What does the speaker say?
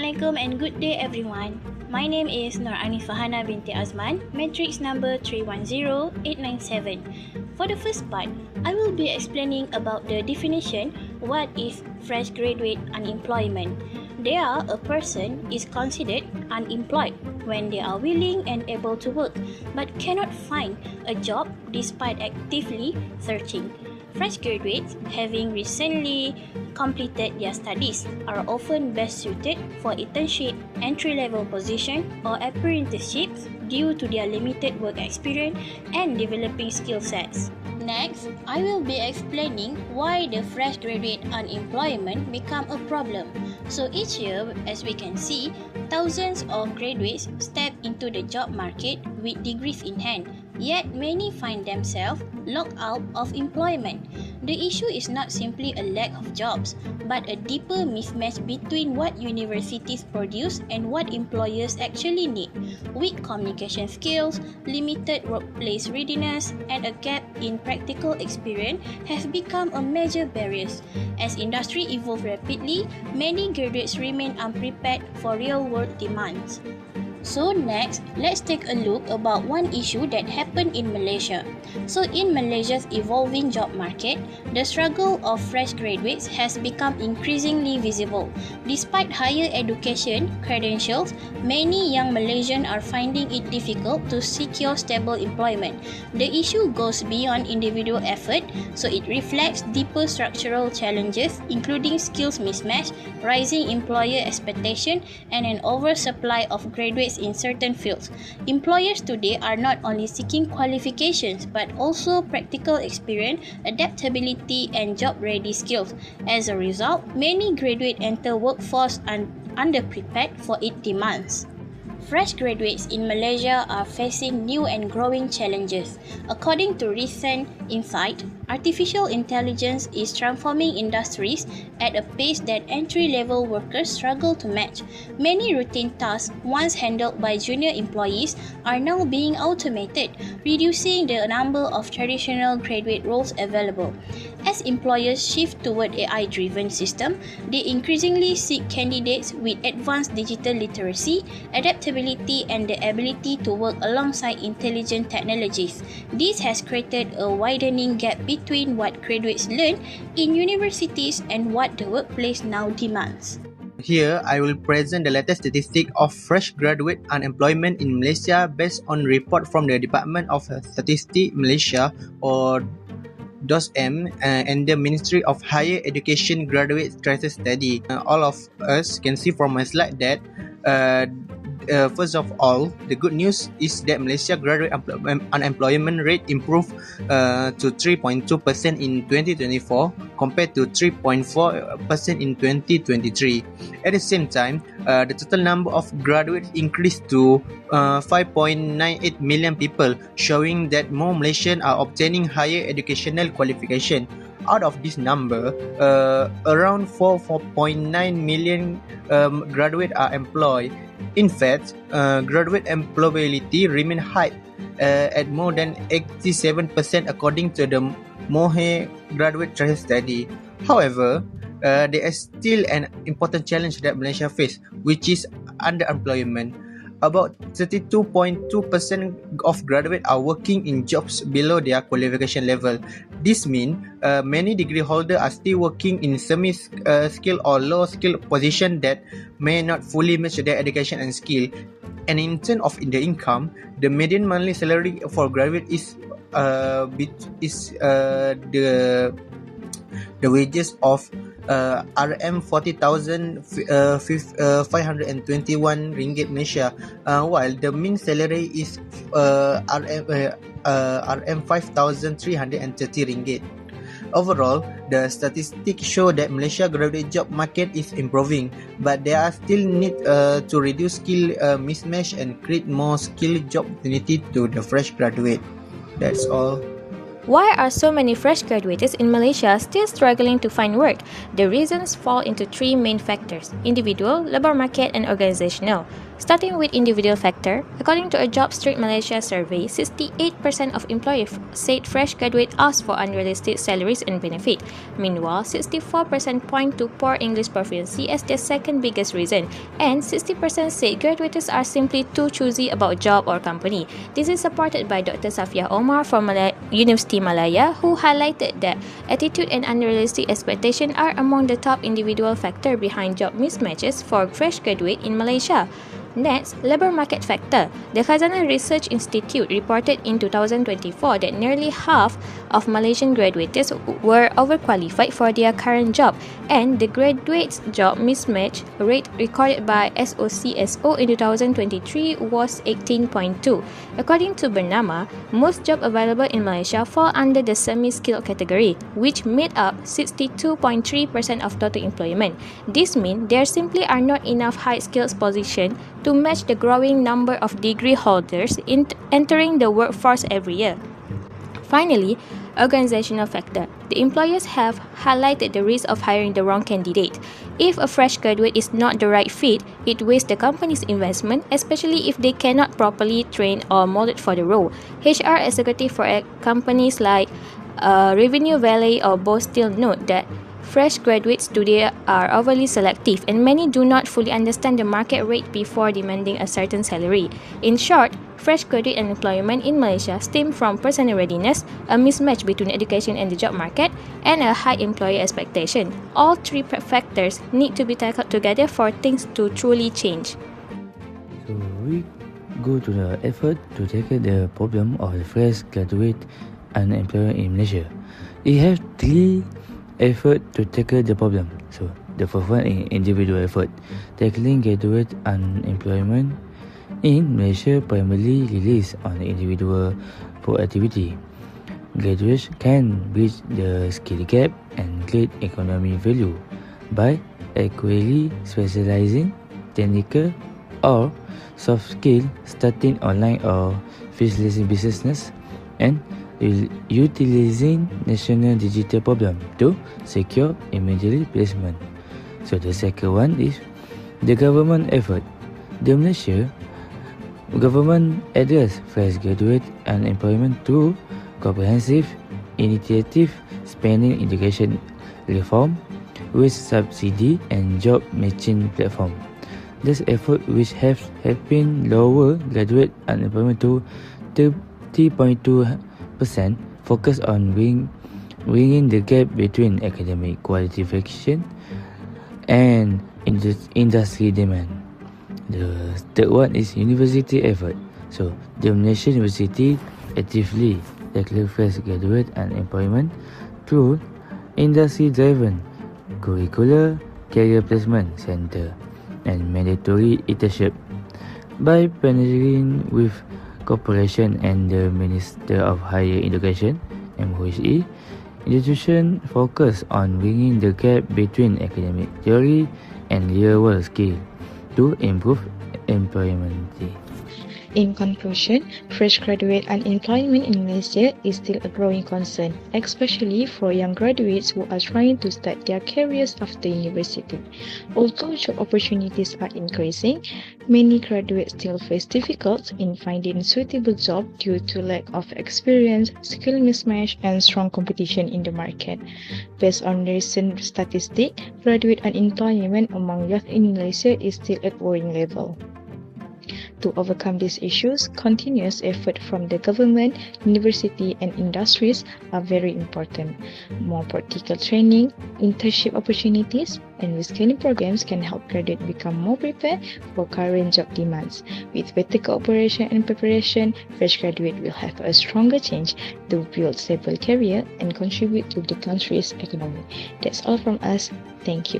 Assalamualaikum and good day everyone. My name is Nur Anifahana binti Azman, matrix number 310897. For the first part, I will be explaining about the definition what is fresh graduate unemployment. They are a person is considered unemployed when they are willing and able to work but cannot find a job despite actively searching. Fresh graduates, having recently completed their studies, are often best suited for internship, entry-level position or apprenticeships due to their limited work experience and developing skill sets. Next, I will be explaining why the fresh graduate unemployment become a problem. So each year, as we can see, thousands of graduates step into the job market with degrees in hand, yet many find themselves locked out of employment. The issue is not simply a lack of jobs, but a deeper mismatch between what universities produce and what employers actually need. Weak communication skills, limited workplace readiness, and a gap in practical experience have become a major barriers. As industry evolves rapidly, many graduates remain unprepared for real-world demands. So next, let's take a look about one issue that happened in Malaysia. So in Malaysia's evolving job market, the struggle of fresh graduates has become increasingly visible. Despite higher education credentials, many young Malaysians are finding it difficult to secure stable employment. The issue goes beyond individual effort, so it reflects deeper structural challenges including skills mismatch, rising employer expectation, and an oversupply of graduates in certain fields. Employers today are not only seeking qualifications but also practical experience, adaptability, and job-ready skills. As a result, many graduates enter workforce underprepared for its demands. Fresh graduates in Malaysia are facing new and growing challenges. According to recent insight, artificial intelligence is transforming industries at a pace that entry-level workers struggle to match. Many routine tasks once handled by junior employees are now being automated, reducing the number of traditional graduate roles available. As employers shift toward AI-driven systems, they increasingly seek candidates with advanced digital literacy, adaptability, and the ability to work alongside intelligent technologies. This has created a widening gap between what graduates learn in universities and what the workplace now demands. Here, I will present the latest statistic of fresh graduate unemployment in Malaysia based on report from the Department of Statistics Malaysia or DOSM and the Ministry of Higher Education Graduate Crisis Study. All of us can see from my slide that first of all, the good news is that Malaysia graduate unemployment rate improved to 3.2% in 2024 compared to 3.4% in 2023. At the same time, the total number of graduates increased to 5.98 million people, showing that more Malaysians are obtaining higher educational qualification. Out of this number, around 4.9 million graduates are employed. In fact, graduate employability remains high at more than 87% according to the Mohe Graduate Crisis Study. However, there is still an important challenge that Malaysia faces, which is underemployment. About 32.2% of graduates are working in jobs below their qualification level. This means many degree holders are still working in semi-skilled or low-skilled positions that may not fully match their education and skill. And in terms of the income, the median monthly salary for graduates is the wages of RM 40,521 ringgit Malaysia, while the mean salary is RM 5,330 ringgit. Overall, the statistics show that Malaysia graduate job market is improving, but there are still need to reduce skill mismatch and create more skilled job opportunity to the fresh graduate. That's all. Why are so many fresh graduates in Malaysia still struggling to find work? The reasons fall into three main factors: individual, labor market, and organizational. Starting with individual factor, according to a Job Street Malaysia survey, 68% of employers said fresh graduates ask for unrealistic salaries and benefit. Meanwhile, 64% point to poor English proficiency as their second biggest reason, and 60% said graduates are simply too choosy about job or company. This is supported by Dr. Safia Omar from University Malaya, who highlighted that attitude and unrealistic expectation are among the top individual factor behind job mismatches for fresh graduates in Malaysia. Next, labor market factor. The Khazanah Research Institute reported in 2024 that nearly half of Malaysian graduates were overqualified for their current job, and the graduates' job mismatch rate recorded by SOCSO in 2023 was 18.2. According to Bernama, most jobs available in Malaysia fall under the semi-skilled category, which made up 62.3% of total employment. This means there simply are not enough high-skilled positions to match the growing number of degree holders entering the workforce every year. Finally, organizational factor. The employers have highlighted the risk of hiring the wrong candidate. If a fresh graduate is not the right fit, it wastes the company's investment, especially if they cannot properly train or molded for the role. HR executives for companies like Revenue Valley or Boss still note that fresh graduates today are overly selective, and many do not fully understand the market rate before demanding a certain salary. In short, fresh graduate unemployment in Malaysia stems from personal readiness, a mismatch between education and the job market, and a high employer expectation. All three factors need to be tackled together for things to truly change. So we go to the effort to tackle the problem of the fresh graduate unemployment in Malaysia. We have three effort to tackle the problem. So the first one is individual effort. Tackling graduate unemployment in Malaysia primarily relies on the individual productivity. Graduates can bridge the skill gap and create economic value by accurately specializing technical or soft skill, starting online or facilitating business, and utilizing national digital program to secure immediate placement. So the second one is the government effort. The Malaysia government address fresh graduate unemployment through comprehensive initiative spanning education reform with subsidy and job matching platform. This effort which have been lower graduate unemployment to 30.2%, focus on bringing the gap between academic qualification and industry demand. The third one is university effort. So the Malaysian university actively tackle fresh graduate unemployment through industry-driven curricular career placement center and mandatory internship. By partnering with Corporation and the Minister of Higher Education (MOHE), institution focus on bringing the gap between academic theory and real-world skill to improve employability. In conclusion, fresh graduate unemployment in Malaysia is still a growing concern, especially for young graduates who are trying to start their careers after university. Although job opportunities are increasing, many graduates still face difficulties in finding suitable jobs due to lack of experience, skill mismatch, and strong competition in the market. Based on recent statistics, graduate unemployment among youth in Malaysia is still at worrying level. To overcome these issues, continuous effort from the government, university, and industries are very important. More practical training, internship opportunities, and reskilling programs can help graduates become more prepared for current job demands. With better cooperation and preparation, fresh graduates will have a stronger chance to build stable career and contribute to the country's economy. That's all from us. Thank you.